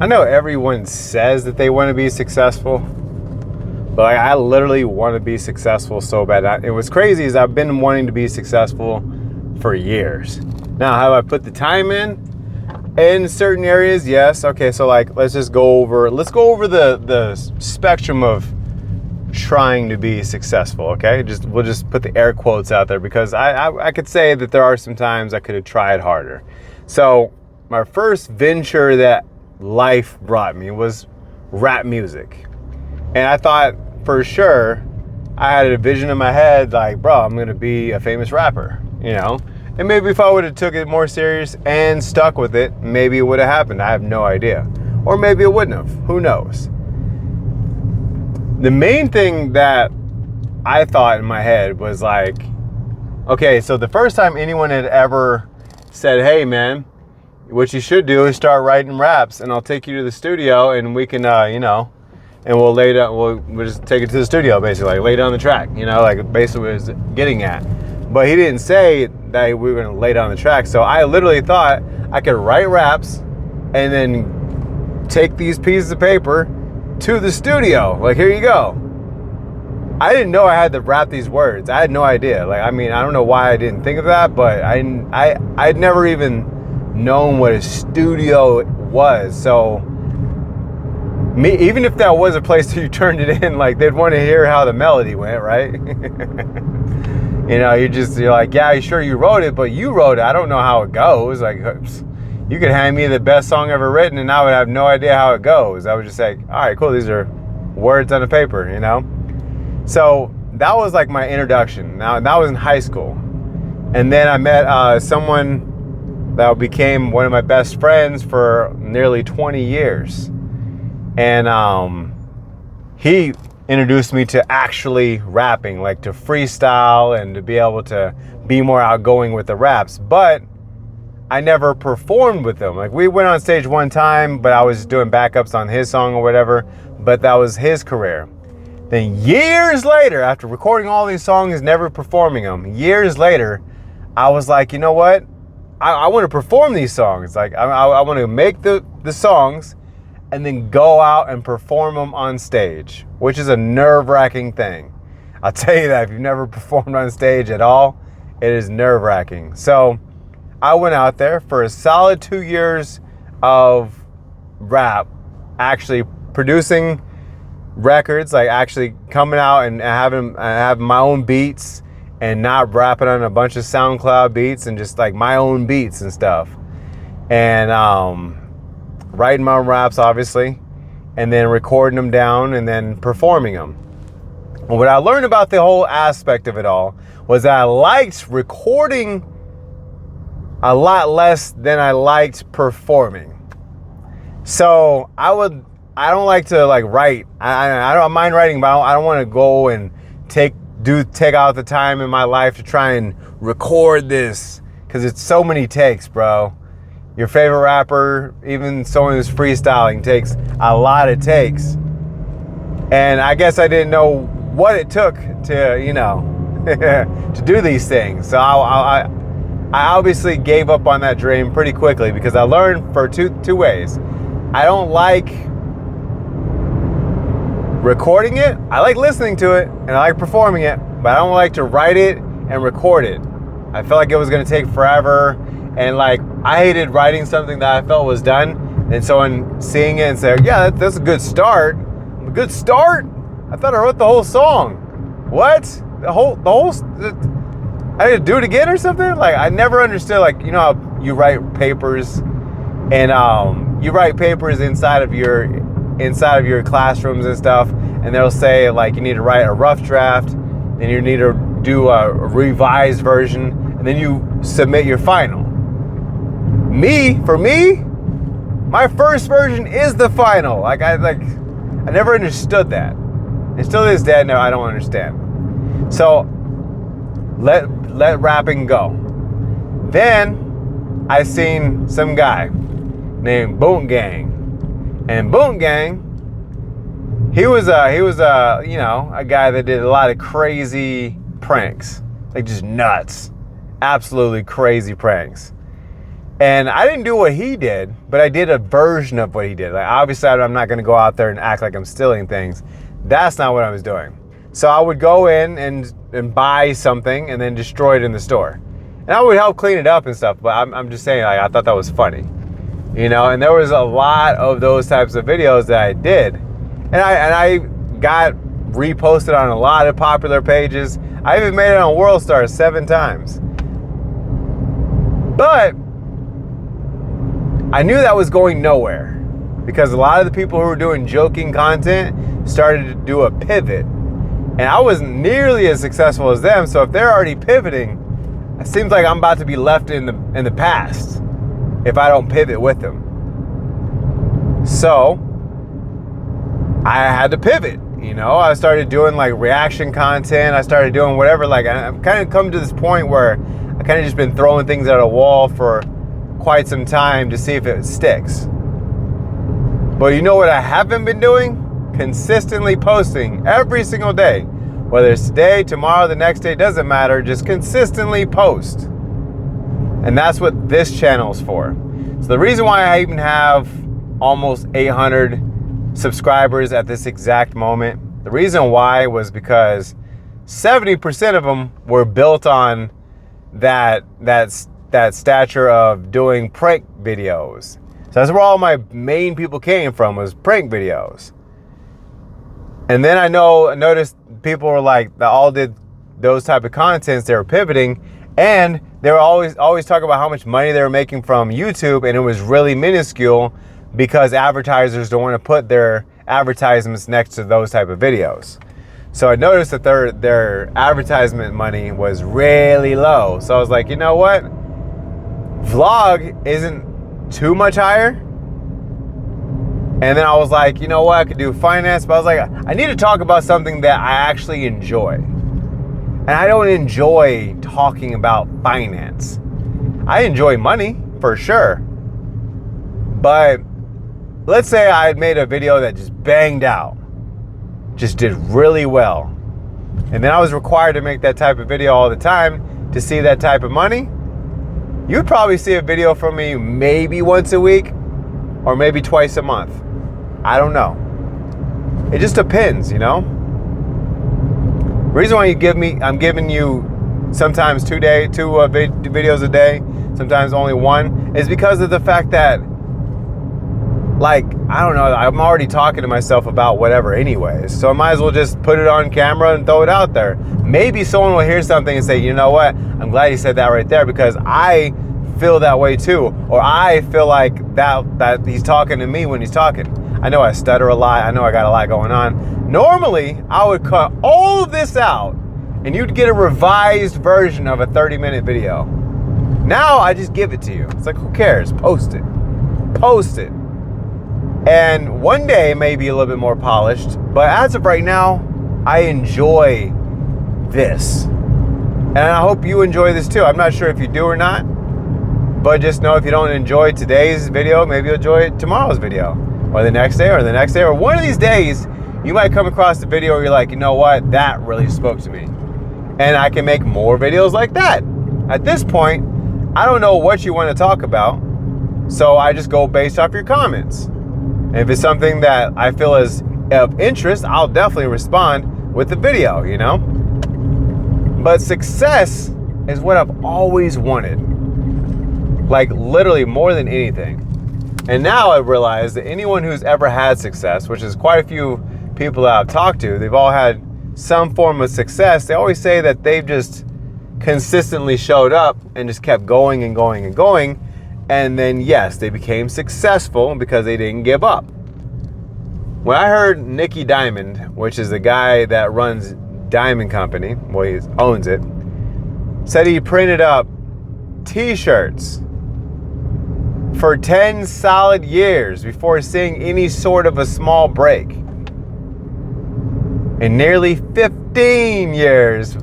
I know everyone says that they want to be successful, but like, I literally want to be successful so bad. And what's crazy is I've been wanting to be successful for years. Now, have I put the time in certain areas? Yes. Okay, so like let's go over the spectrum of trying to be successful. Okay, we'll just put the air quotes out there, because I could say that there are some times I could have tried harder. So my first venture that life brought me was rap music, and I thought for sure I had a vision in my head like, bro, I'm gonna be a famous rapper, you know. And maybe if I would have took it more serious and stuck with it, maybe it would have happened. I have no idea. Or maybe it wouldn't have. Who knows? The main thing that I thought in my head was like, okay, so the first time anyone had ever said, hey man, what you should do is start writing raps, and I'll take you to the studio and we can, and we'll lay down, we'll just take it to the studio, basically, like lay down the track, like basically what I was getting at. But he didn't say that we were going to lay down the track. So I literally thought I could write raps and then take these pieces of paper to the studio. Like, here you go. I didn't know I had to rap these words. I had no idea. Like, I mean, I don't know why I didn't think of that, but I'd never even known what a studio was. So even if that was a place that you turned it in, like, they'd want to hear how the melody went, right? You're like, yeah, sure you wrote it, but you wrote it. I don't know how it goes. Like, you could hand me the best song ever written and I would have no idea how it goes. I would just say, all right, cool. These are words on a paper, So that was like my introduction. Now, that was in high school. And then I met someone that became one of my best friends for nearly 20 years. And he introduced me to actually rapping, like to freestyle and to be able to be more outgoing with the raps. But I never performed with him. Like, we went on stage one time, but I was doing backups on his song or whatever, but that was his career. Then years later, after recording all these songs, never performing them, years later, I was like, you know what? I want to perform these songs. Like, I want to make the songs and then go out and perform them on stage, which is a nerve-wracking thing. I'll tell you that. If you've never performed on stage at all, it is nerve-wracking. So I went out there for a solid 2 years of rap, actually producing records, like actually coming out and having my own beats and not rapping on a bunch of SoundCloud beats, and just like my own beats and stuff. And writing my own raps, obviously, and then recording them down and then performing them. And what I learned about the whole aspect of it all was that I liked recording a lot less than I liked performing. So I don't like to like write. I don't mind writing, but I don't want to go and take out the time in my life to try and record this, because it's so many takes, bro. Your favorite rapper, even someone who's freestyling, takes a lot of takes. And I guess I didn't know what it took to, to do these things. So I obviously gave up on that dream pretty quickly, because I learned for two ways. I don't like recording it. I like listening to it and I like performing it, but I don't like to write it and record it. I felt like it was going to take forever. And like, I hated writing something that I felt was done, and someone seeing it and saying, yeah, that's a good start. A good start? I thought I wrote the whole song. What? The whole I had to do it again or something? Like, I never understood, like, how you write papers, and you write papers inside of your classrooms and stuff, and they'll say like you need to write a rough draft, then you need to do a revised version, and then you submit your final. For me, my first version is the final. I never understood that. And still to this day, no, I don't understand. So let rapping go. Then I seen some guy named Boonk Gang. And Boonk Gang, he was a guy that did a lot of crazy pranks. Like, just nuts. Absolutely crazy pranks. And I didn't do what he did, but I did a version of what he did. Like, obviously, I'm not going to go out there and act like I'm stealing things. That's not what I was doing. So I would go in and buy something and then destroy it in the store. And I would help clean it up and stuff, but I'm just saying, like, I thought that was funny. You know, and there was a lot of those types of videos that I did. And I got reposted on a lot of popular pages. I even made it on WorldStar 7 times. But I knew that was going nowhere, because a lot of the people who were doing joking content started to do a pivot. And I wasn't nearly as successful as them, so if they're already pivoting, it seems like I'm about to be left in the past if I don't pivot with them. So I had to pivot. You know, I started doing like reaction content. I started doing whatever. Like, I've kind of come to this point where I kind of just been throwing things at a wall for quite some time to see if it sticks. But you know what I haven't been doing? Consistently posting every single day. Whether it's today, tomorrow, the next day, doesn't matter. Just consistently post. And that's what this channel is for. So the reason why I even have almost 800 subscribers at this exact moment, the reason why was because 70% of them were built on that stature of doing prank videos. So that's where all my main people came from, was prank videos. And then I noticed people were like, that all did those type of contents, they were pivoting, and they were always talking about how much money they were making from YouTube, and it was really minuscule because advertisers don't want to put their advertisements next to those type of videos. So I noticed that their advertisement money was really low. So I was like, you know what? Vlog isn't too much higher. And then I was like, you know what? I could do finance, but I was like, I need to talk about something that I actually enjoy. And I don't enjoy talking about finance. I enjoy money, for sure. But let's say I had made a video that just banged out, just did really well, and then I was required to make that type of video all the time to see that type of money. You'd probably see a video from me maybe once a week or maybe twice a month. I don't know. It just depends, you know? The reason why I'm giving you sometimes two videos a day, sometimes only one, is because of the fact that, like, I don't know, I'm already talking to myself about whatever anyways, so I might as well just put it on camera and throw it out there. Maybe someone will hear something and say, you know what, I'm glad you said that right there, because I feel that way too, or I feel like that he's talking to me when he's talking. I know I stutter a lot, I know I got a lot going on. Normally, I would cut all of this out and you'd get a revised version of a 30-minute video. Now I just give it to you. It's like, who cares? Post it. Post it. And one day it may be a little bit more polished, but as of right now, I enjoy this. And I hope you enjoy this too. I'm not sure if you do or not, but just know if you don't enjoy today's video, maybe you'll enjoy tomorrow's video, or the next day, or the next day, or one of these days, you might come across the video where you're like, you know what, that really spoke to me. And I can make more videos like that. At this point, I don't know what you want to talk about, so I just go based off your comments. And if it's something that I feel is of interest, I'll definitely respond with the video, you know? But success is what I've always wanted. Like, literally more than anything. And now I realize that anyone who's ever had success, which is quite a few people that I've talked to, they've all had some form of success. They always say that they've just consistently showed up and just kept going and going and going. And then, yes, they became successful because they didn't give up. When I heard Nicky Diamond, which is the guy that runs Diamond Company, well, he owns it, said he printed up t-shirts for 10 solid years before seeing any sort of a small break. In nearly 15 years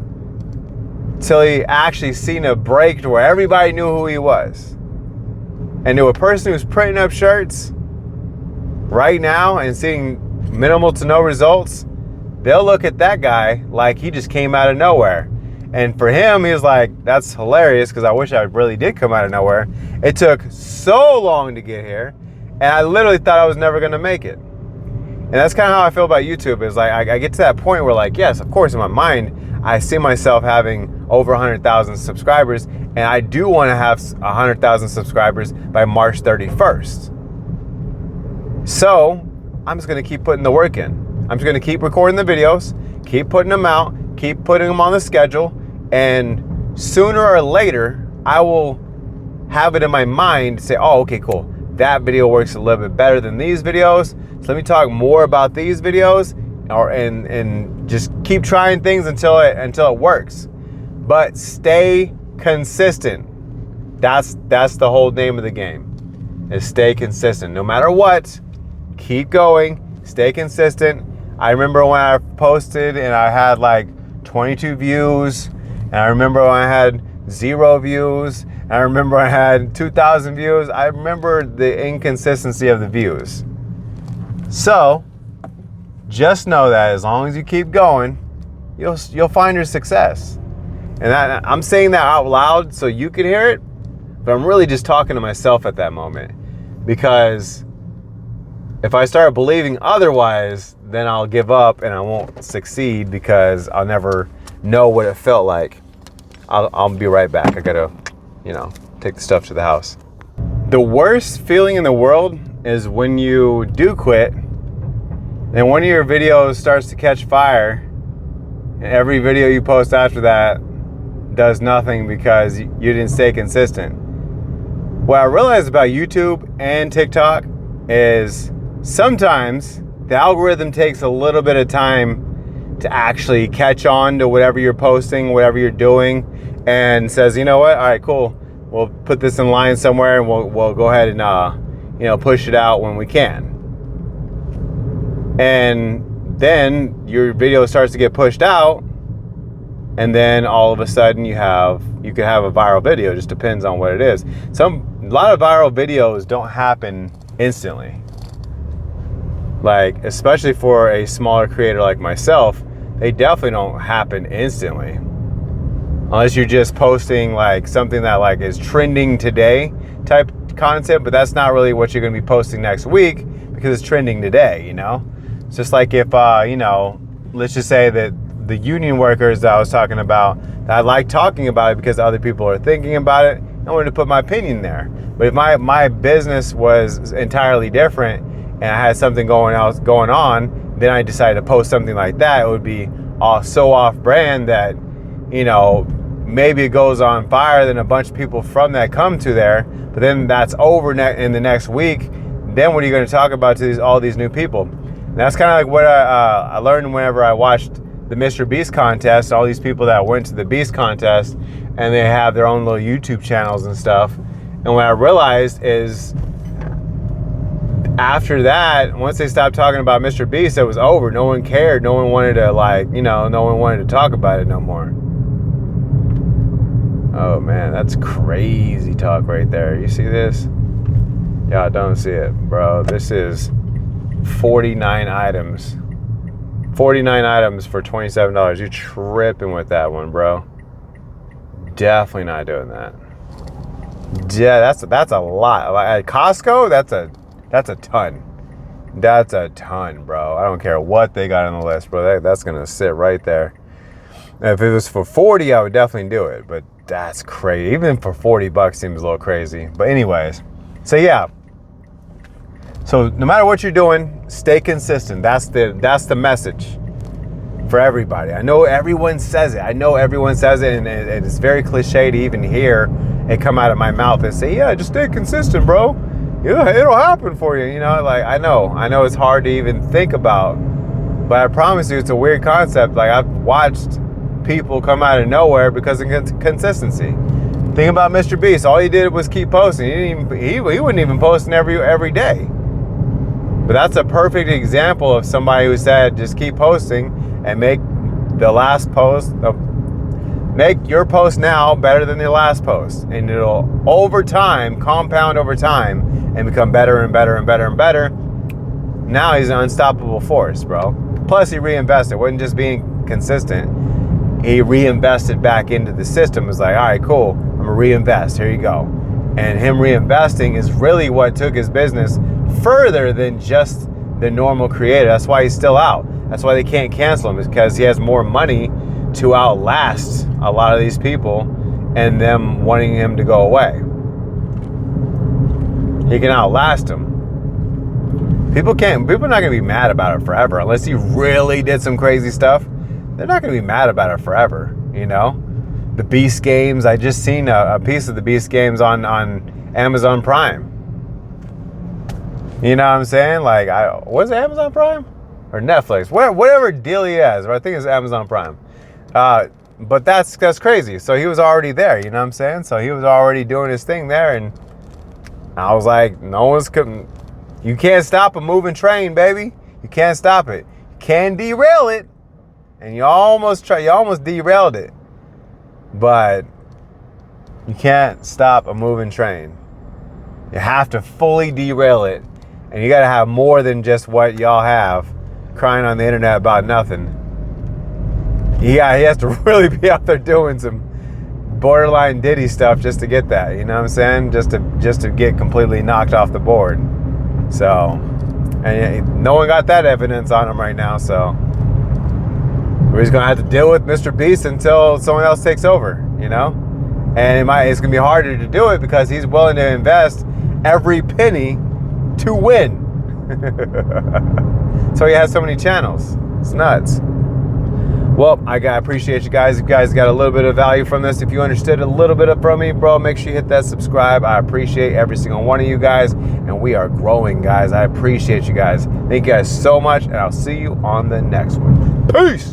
till he actually seen a break to where everybody knew who he was. And to a person who's printing up shirts right now and seeing minimal to no results, they'll look at that guy like he just came out of nowhere. And for him, he was like, that's hilarious because I wish I really did come out of nowhere. It took so long to get here, and I literally thought I was never going to make it. And that's kind of how I feel about YouTube. Is like I get to that point where, like, yes, of course, in my mind, I see myself having over 100,000 subscribers, and I do want to have 100,000 subscribers by March 31st. So I'm just going to keep putting the work in. I'm just going to keep recording the videos, keep putting them out, keep putting them on the schedule, and sooner or later, I will have it in my mind to say, oh, okay, cool. That video works a little bit better than these videos. So let me talk more about these videos, and just keep trying things until it works. But stay consistent. That's the whole name of the game. Is stay consistent. No matter what, keep going, stay consistent. I remember when I posted and I had like 22 views, and I remember when I had 0 views, and I remember I had 2,000 views. I remember the inconsistency of the views. So just know that as long as you keep going, you'll find your success. And I'm saying that out loud so you can hear it, but I'm really just talking to myself at that moment, because if I start believing otherwise, then I'll give up and I won't succeed because I'll never know what it felt like. I'll be right back. I gotta, take the stuff to the house. The worst feeling in the world is when you do quit and one of your videos starts to catch fire, and every video you post after that does nothing because you didn't stay consistent. What I realized about YouTube and TikTok is sometimes the algorithm takes a little bit of time to actually catch on to whatever you're posting, whatever you're doing, and says, you know what, all right, cool, we'll put this in line somewhere and we'll go ahead and push it out when we can. And then your video starts to get pushed out, and then all of a sudden you could have a viral video. It just depends on what it is. A lot of viral videos don't happen instantly. Like, especially for a smaller creator like myself, they definitely don't happen instantly. Unless you're just posting like something that like is trending today type content, but that's not really what you're going to be posting next week because it's trending today, It's just like if, let's just say that the union workers that I was talking about, that I like talking about it because other people are thinking about it, I wanted to put my opinion there. But if my business was entirely different and I had something going on, then I decided to post something like that, it would be so off brand that, maybe it goes on fire, then a bunch of people from that come to there, but then that's over in the next week. Then what are you going to talk about to all these new people? And that's kind of like what I learned whenever I watched the Mr. Beast contest, all these people that went to the Beast contest, and they have their own little YouTube channels and stuff. And what I realized is after that, once they stopped talking about Mr. Beast, it was over. No one cared. No one wanted to no one wanted to talk about it no more. Oh man, that's crazy talk right there. You see this? Yeah, I don't see it, bro. This is 49 items. 49 items for $27. You're tripping with that one, bro. Definitely not doing that. Yeah, that's a lot. At Costco, that's a ton. That's a ton, bro. I don't care what they got on the list, bro. That's gonna sit right there. If it was for 40, I would definitely do it, but that's crazy. Even for $40 seems a little crazy. But anyways, so yeah. So no matter what you're doing, stay consistent. That's the message for everybody. I know everyone says it. And it's very cliche to even hear it come out of my mouth and say, yeah, just stay consistent, bro. Yeah, it'll happen for you. Like I know it's hard to even think about, but I promise you, it's a weird concept. Like I've watched people come out of nowhere because of consistency. Think about Mr. Beast. All he did was keep posting. He wasn't even posting every day. But that's a perfect example of somebody who said, just keep posting and make the last post, make your post now better than the last post. And it'll compound over time and become better and better and better and better. Now he's an unstoppable force, bro. Plus he reinvested. It wasn't just being consistent. he reinvested back into the system. It was like, all right, cool, I'm gonna reinvest, here you go. And him reinvesting is really what took his business further than just the normal creator. That's why he's still out. That's why they can't cancel him, is because he has more money to outlast a lot of these people and them wanting him to go away. He can outlast him. People are not gonna be mad about it forever unless he really did some crazy stuff. They're not gonna be mad about it forever, you know? The Beast Games, I just seen a piece of the Beast Games on Amazon Prime. You know what I'm saying? Like, was it Amazon Prime or Netflix? Whatever deal he has, or I think it's Amazon Prime. But that's crazy. So he was already there, you know what I'm saying? So he was already doing his thing there, and I was like, you can't stop a moving train, baby. You can't stop it. You can derail it, and you almost derailed it, but you can't stop a moving train. You have to fully derail it, and you got to have more than just what y'all have crying on the internet about nothing. Yeah, he has to really be out there doing some borderline Diddy stuff just to get that, you know what I'm saying? Just to get completely knocked off the board. So, and no one got that evidence on him right now, so we're just gonna have to deal with Mr. Beast until someone else takes over, you know? And it's gonna be harder to do it because he's willing to invest every penny to win. So he has so many channels. It's nuts. Well, I appreciate you guys. If you guys got a little bit of value from this, if you understood a little bit from me, bro, make sure you hit that subscribe. I appreciate every single one of you guys, and we are growing, guys. I appreciate you guys. Thank you guys so much, and I'll see you on the next one. Peace!